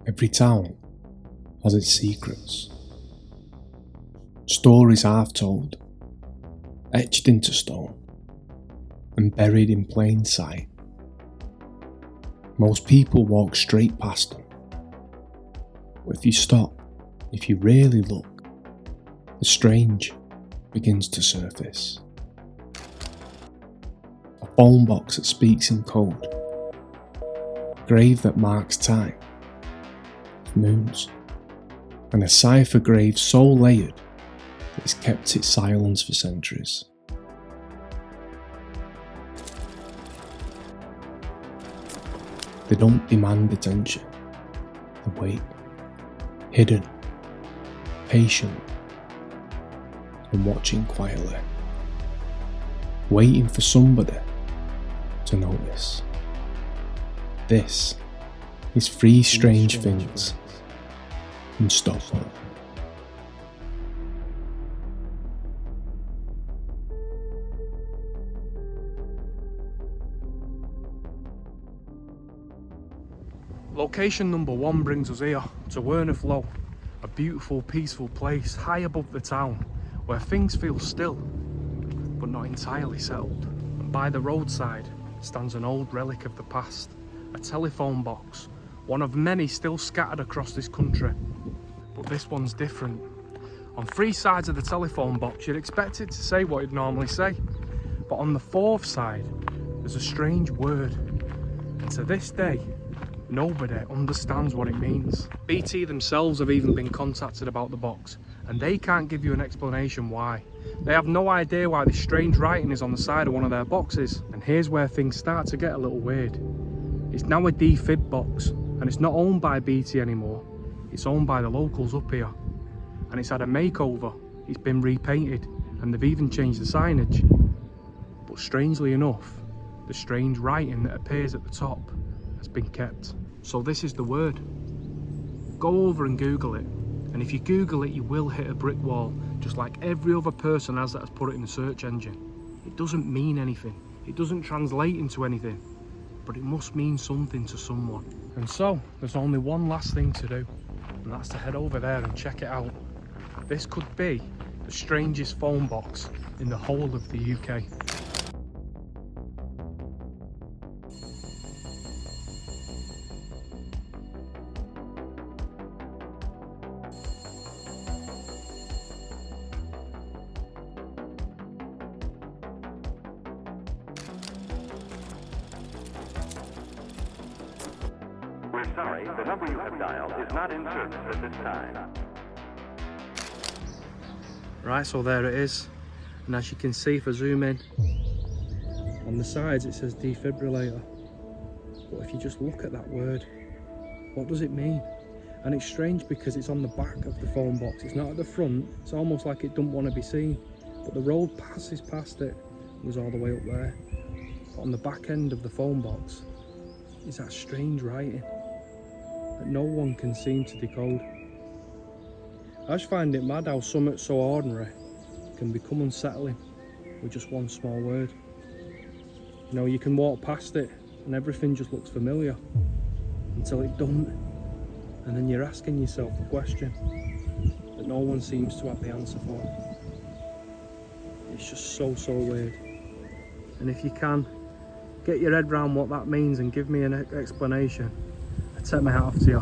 Every town has its secrets. Stories half told, etched into stone, and buried in plain sight. Most people walk straight past them. But if you stop, if you really look, the strange begins to surface. A phone box that speaks in code. A grave that marks time. Moons. And a cipher grave so layered that it's kept its silence for centuries. They don't demand attention. They wait, hidden, patient, and watching quietly, waiting for somebody to notice. This is three strange things in Stockport. Location number 1 brings us here to Werneflow, a beautiful, peaceful place high above the town where things feel still but not entirely settled. And by the roadside stands an old relic of the past, a telephone box, one of many still scattered across this country. But this one's different. On 3 sides of the telephone box you'd expect it to say what it'd normally say, but on the 4th side there's a strange word, and to this day nobody understands what it means. BT themselves have even been contacted about the box, and they can't give you an explanation why. They have no idea why this strange writing is on the side of one of their boxes. And here's where things start to get a little weird. It's now a defib box, and it's not owned by BT anymore. It's owned by the locals up here. And it's had a makeover. It's been repainted, and they've even changed the signage. But strangely enough, the strange writing that appears at the top has been kept. So this is the word. Go over and Google it, and if you Google it you will hit a brick wall, just like every other person has that has put it in the search engine. It doesn't mean anything, it doesn't translate into anything, but it must mean something to someone. And so there's only one last thing to do, and that's to head over there and check it out. This could be the strangest phone box in the whole of the UK. We're sorry, the number you have dialed is not in service at this time. Right, so there it is, and as you can see, if I zoom in, on the sides it says defibrillator, but if you just look at that word, what does it mean? And it's strange because it's on the back of the phone box, it's not at the front. It's almost like it doesn't want to be seen, but the road passes past it, it was all the way up there. But on the back end of the phone box is that strange writing that no one can seem to decode. I just find it mad how something so ordinary can become unsettling with just one small word. You know, you can walk past it and everything just looks familiar until it doesn't, and then you're asking yourself a question that no one seems to have the answer for. It's just so weird. And if you can get your head around what that means and give me an explanation, I take my hat off to you.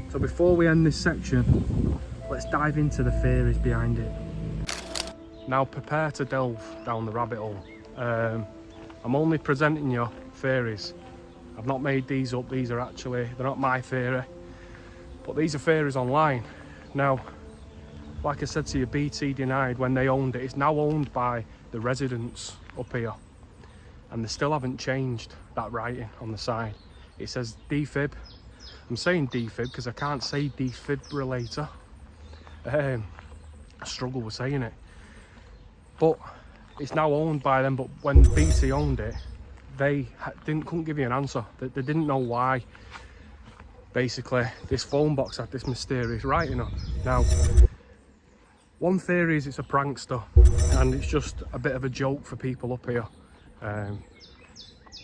So before we end this section, let's dive into the theories behind it. Now prepare to delve down the rabbit hole. I'm only presenting you theories. I've not made these up, these are actually, they're not my theory, but these are theories online. Now, like I said to you, BT denied when they owned it. It's now owned by the residents up here, and they still haven't changed that writing on the side. It says defib. I'm saying defib because I can't say defibrillator. I struggle with saying it. But it's now owned by them, but when BT owned it, they couldn't give you an answer. They didn't know why. Basically, this phone box had this mysterious writing on. Now, one theory is it's a prankster, and it's just a bit of a joke for people up here.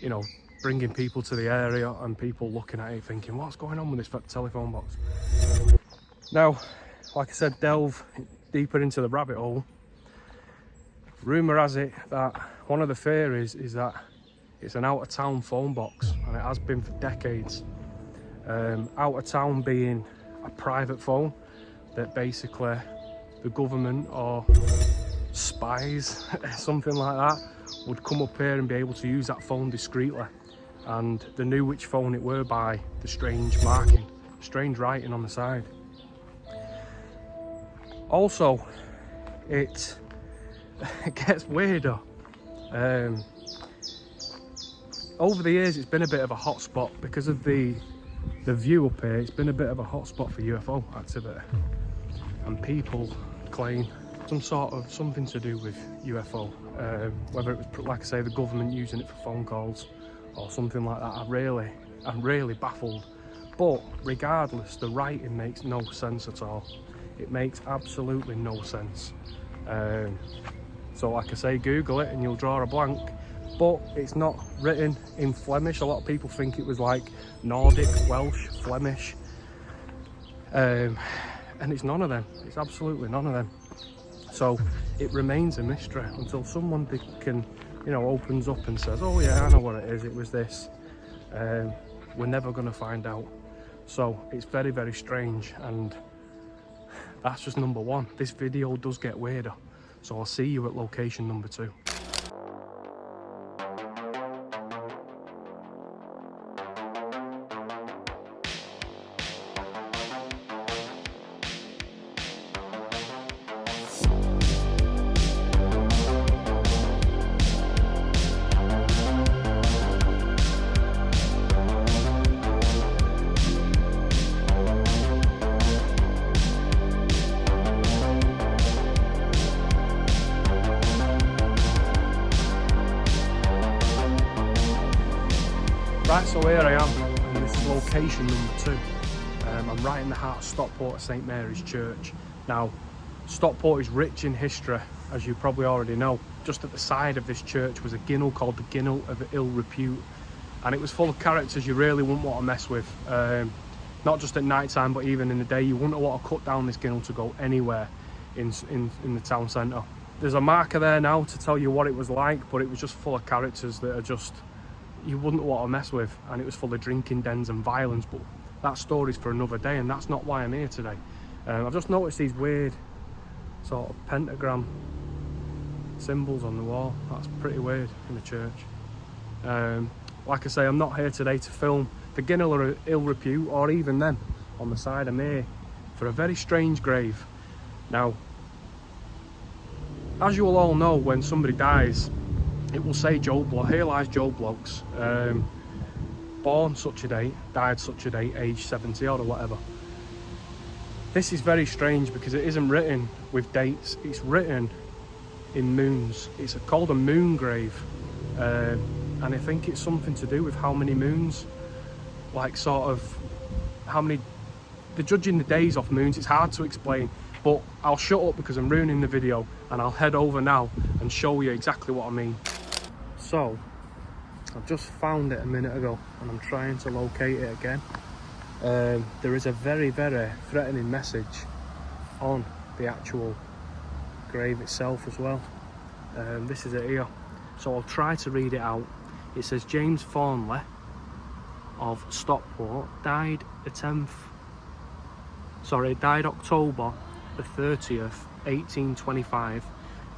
You know, bringing people to the area and people looking at it thinking, what's going on with this telephone box? Now, like I said, delve deeper into the rabbit hole. Rumour has it that one of the theories is that it's an out-of-town phone box, and it has been for decades. Out-of-town being a private phone that basically the government or spies, something like that, would come up here and be able to use that phone discreetly. And they knew which phone it were by the strange marking, strange writing on the side. Also, it gets weirder. Over the years, it's been a bit of a hot spot because of the view up here. It's been a bit of a hot spot for UFO activity, and people claim something to do with UFO. Whether it was, like I say, the government using it for phone calls or something like that, I'm really baffled. But regardless, the writing makes no sense at all. It makes absolutely no sense. So like I say, Google it and you'll draw a blank. But it's not written in Flemish. A lot of people think it was like Nordic, Welsh, Flemish. And it's none of them. It's absolutely none of them. So it remains a mystery until someone can, opens up and says, oh yeah, I know what it is. It was this. We're never going to find out. So it's very, very strange. And that's just number one. This video does get weirder. So I'll see you at location number 2. Right, so here I am, and this is location number 2. I'm right in the heart of Stockport, St Mary's Church. Now, Stockport is rich in history, as you probably already know. Just at the side of this church was a ginnel called the Ginnel of Ill Repute, and it was full of characters you really wouldn't want to mess with. Not just at night time, but even in the day, you wouldn't want to cut down this ginnel to go anywhere in the town centre. There's a marker there now to tell you what it was like, but it was just full of characters that are just, you wouldn't want to mess with, and it was full of drinking dens and violence. But that story's for another day, and that's not why I'm here today. I've just noticed these weird sort of pentagram symbols on the wall. That's pretty weird in the church. Like I say, I'm not here today to film the Ginnel of Ill Repute or even them on the side. I'm here for a very strange grave. Now, as you will all know, when somebody dies, it will say Joe Bloke, here lies Joe Blokes, born such a date, died such a date, age 70 or whatever. This is very strange because it isn't written with dates, it's written in moons. It's called a moon grave, and I think it's something to do with how many moons, like sort of how many, they're judging the days off moons. It's hard to explain, but I'll shut up because I'm ruining the video, and I'll head over now and show you exactly what I mean. So, I've just found it a minute ago and I'm trying to locate it again. There is a very, very threatening message on the actual grave itself as well. This is it here. So I'll try to read it out. It says James Thornley of Stockport died October the 30th, 1825,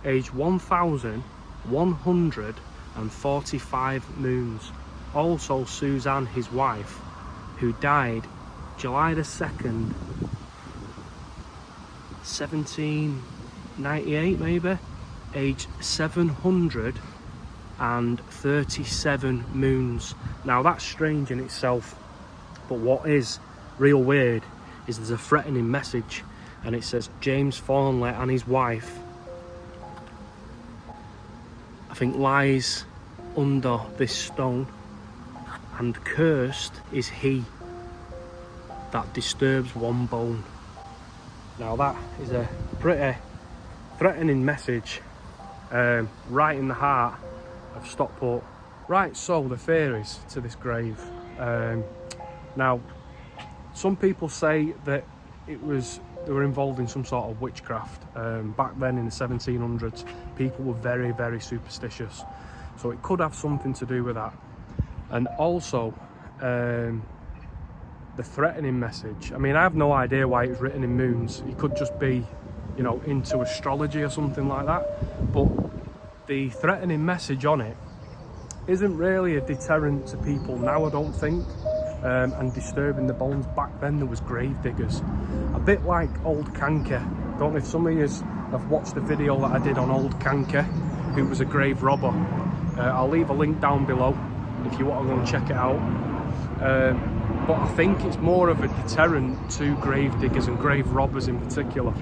aged 1,145 moons. Also Suzanne, his wife, who died July the 2nd, 1798 maybe, aged 737 moons. Now that's strange in itself, but what is real weird is there's a threatening message, and it says James Thornley and his wife, I think, lies under this stone, and cursed is he that disturbs one bone. Now that is a pretty threatening message, right in the heart of Stockport. Right, so the theories to this grave. Now, some people say that they were involved in some sort of witchcraft. Back then in the 1700s, people were very, very superstitious. So it could have something to do with that. And also, the threatening message. I mean, I have no idea why it was written in moons. It could just be, you know, into astrology or something like that. But the threatening message on it isn't really a deterrent to people now, I don't think. And disturbing the bones. Back then there was grave diggers, a bit like Old Canker. Don't know if some of you have watched the video that I did on Old Canker, who was a grave robber. I'll leave a link down below if you want to go and check it out. But I think it's more of a deterrent to grave diggers and grave robbers in particular.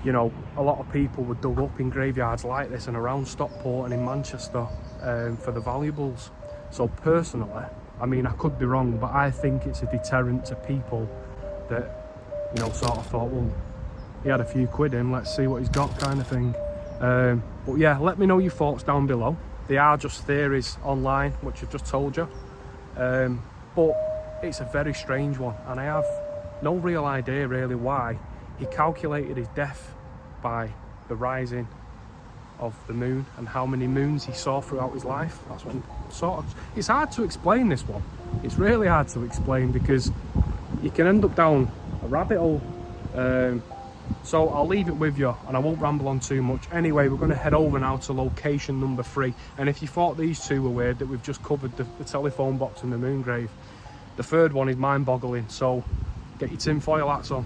You know, a lot of people were dug up in graveyards like this and around Stockport and in Manchester for the valuables. So personally, I mean, I could be wrong, but I think it's a deterrent to people that, you know, sort of thought, well, he had a few quid in, let's see what he's got, kind of thing. But yeah, let me know your thoughts down below. They are just theories online, which I've just told you. But it's a very strange one, and I have no real idea really why he calculated his death by the rising of the moon and how many moons he saw throughout his life. That's what sort of, it's hard to explain, this one. It's really hard to explain because you can end up down a rabbit hole. So I'll leave it with you and I won't ramble on too much. Anyway, we're going to head over now to location number 3. And if you thought these two were weird, that we've just covered the telephone box and the moon grave, the third one is mind-boggling. So get your tinfoil hats on.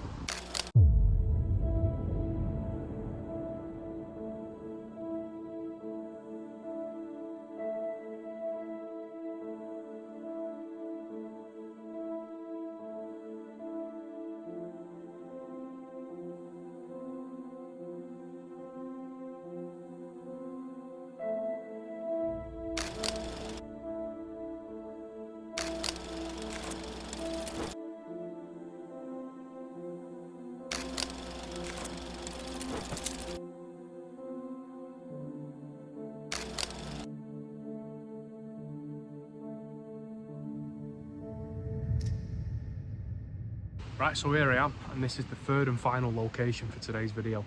Right, so here I am, and this is the third and final location for today's video.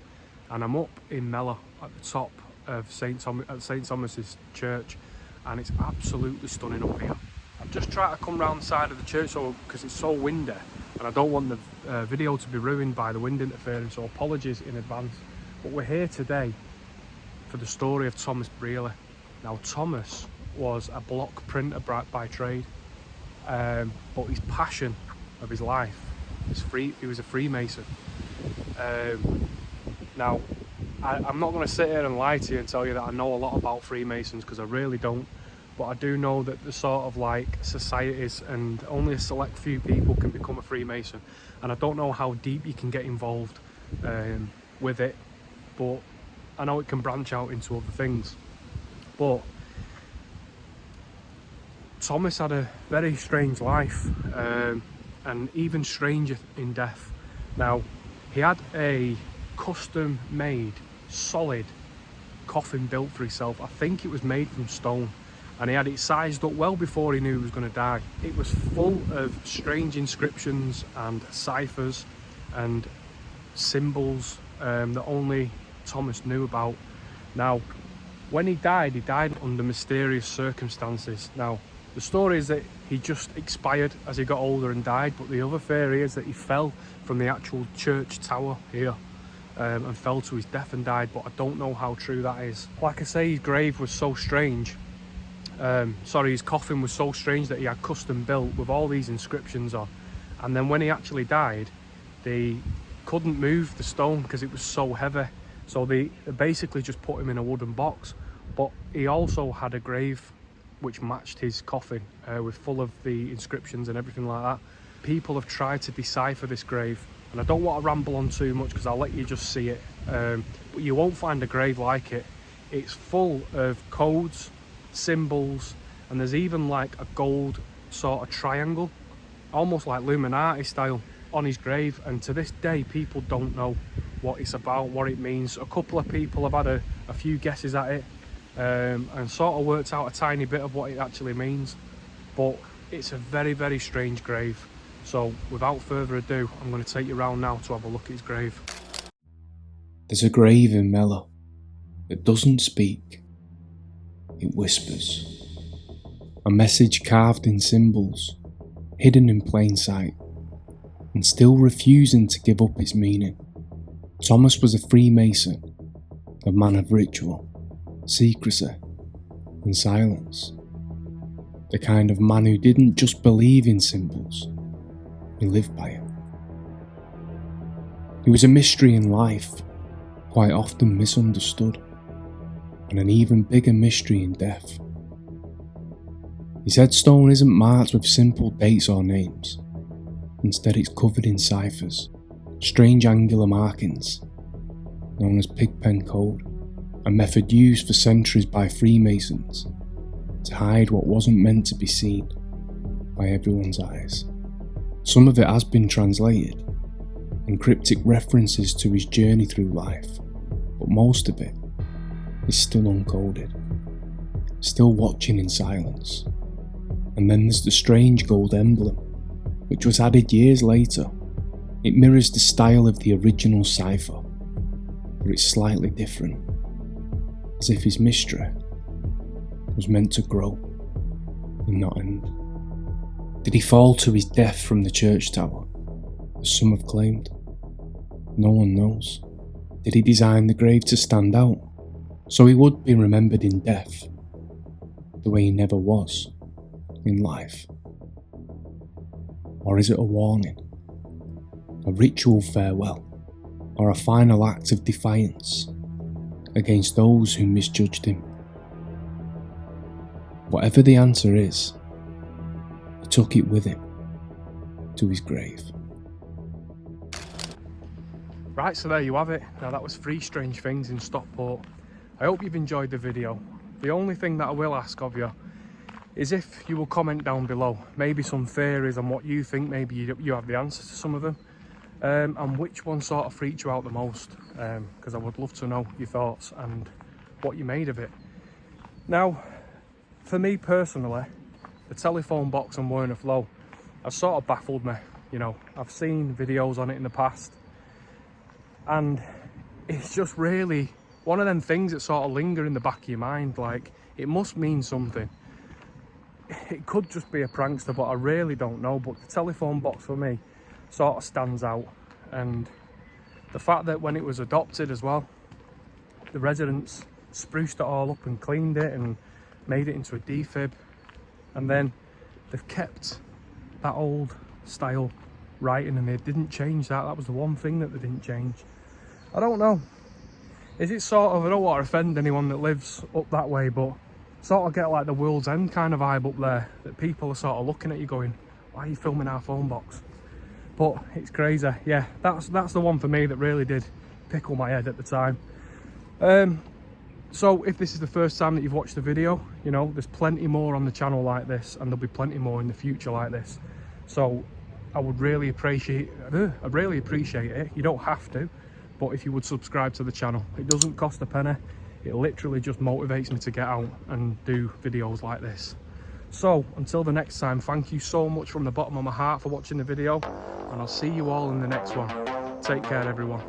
And I'm up in Mellor at the top of St Thomas's Church, and it's absolutely stunning up here. I'm just trying to come round the side of the church because it's so windy, and I don't want the video to be ruined by the wind interference, so apologies in advance. But we're here today for the story of Thomas Breer. Now, Thomas was a block printer by trade, but his passion of his life, he was a Freemason. Now, I'm not going to sit here and lie to you and tell you that I know a lot about Freemasons, because I really don't. But I do know that the sort of like societies, and only a select few people can become a Freemason. And I don't know how deep you can get involved with it, but I know it can branch out into other things. But Thomas had a very strange life, and even stranger in death. Now, he had a custom made solid coffin built for himself. I think it was made from stone, and he had it sized up well before he knew he was going to die. It was full of strange inscriptions and ciphers and symbols that only Thomas knew about. Now, when he died under mysterious circumstances. Now, the story is that he just expired as he got older and died, but the other theory is that he fell from the actual church tower here and fell to his death and died, but I don't know how true that is. Like I say, his grave was so strange, his coffin was so strange that he had custom built with all these inscriptions on, and then when he actually died, they couldn't move the stone because it was so heavy, so they basically just put him in a wooden box. But he also had a grave which matched his coffin, with full of the inscriptions and everything like that. People have tried to decipher this grave, and I don't want to ramble on too much because I'll let you just see it, but you won't find a grave like it. It's full of codes, symbols, and there's even like a gold sort of triangle, almost like Illuminati style, on his grave. And to this day, people don't know what it's about, what it means. A couple of people have had a few guesses at it, and sort of worked out a tiny bit of what it actually means. But it's a very, very strange grave. So without further ado, I'm going to take you around now to have a look at his grave. There's a grave in Mellor that doesn't speak, it whispers. A message carved in symbols, hidden in plain sight, and still refusing to give up its meaning. Thomas was a Freemason, a man of ritual, secrecy, and silence. The kind of man who didn't just believe in symbols, he lived by it. He was a mystery in life, quite often misunderstood, and an even bigger mystery in death. His headstone isn't marked with simple dates or names. Instead, it's covered in ciphers, strange angular markings, known as pigpen code, a method used for centuries by Freemasons to hide what wasn't meant to be seen by everyone's eyes. Some of it has been translated, and cryptic references to his journey through life, but most of it is still uncoded, still watching in silence. And then there's the strange gold emblem, which was added years later. It mirrors the style of the original cipher, but it's slightly different, as if his mystery was meant to grow and not end. Did he fall to his death from the church tower, as some have claimed? No one knows. Did he design the grave to stand out, so he would be remembered in death, the way he never was in life? Or is it a warning, a ritual farewell, or a final act of defiance against those who misjudged him? Whatever the answer is, he took it with him to his grave. Right, so there you have it. Now that was 3 strange things in Stockport. I hope you've enjoyed the video. The only thing that I will ask of you is if you will comment down below, maybe some theories on what you think, maybe you have the answer to some of them, and which one sort of freaked you out the most, because I would love to know your thoughts and what you made of it. Now, for me personally, the telephone box on Werner Flow has sort of baffled me. You know, I've seen videos on it in the past, and it's just really one of them things that sort of linger in the back of your mind, like it must mean something. It could just be a prankster, but I really don't know. But the telephone box for me sort of stands out, and the fact that when it was adopted as well, the residents spruced it all up and cleaned it and made it into a defib, and then they've kept that old style writing and they didn't change that. That was the one thing that they didn't change. I don't know, is it sort of, I don't want to offend anyone that lives up that way, but sort of get like the World's End kind of vibe up there, that people are sort of looking at you going, why are you filming our phone box? But it's crazy. Yeah, that's the one for me that really did pickle my head at the time. So if this is the first time that you've watched the video, you know, there's plenty more on the channel like this, and there'll be plenty more in the future like this. So I would really appreciate it. You don't have to, but if you would subscribe to the channel, it doesn't cost a penny. It literally just motivates me to get out and do videos like this. So until the next time, thank you so much from the bottom of my heart for watching the video, and I'll see you all in the next one. Take care, everyone.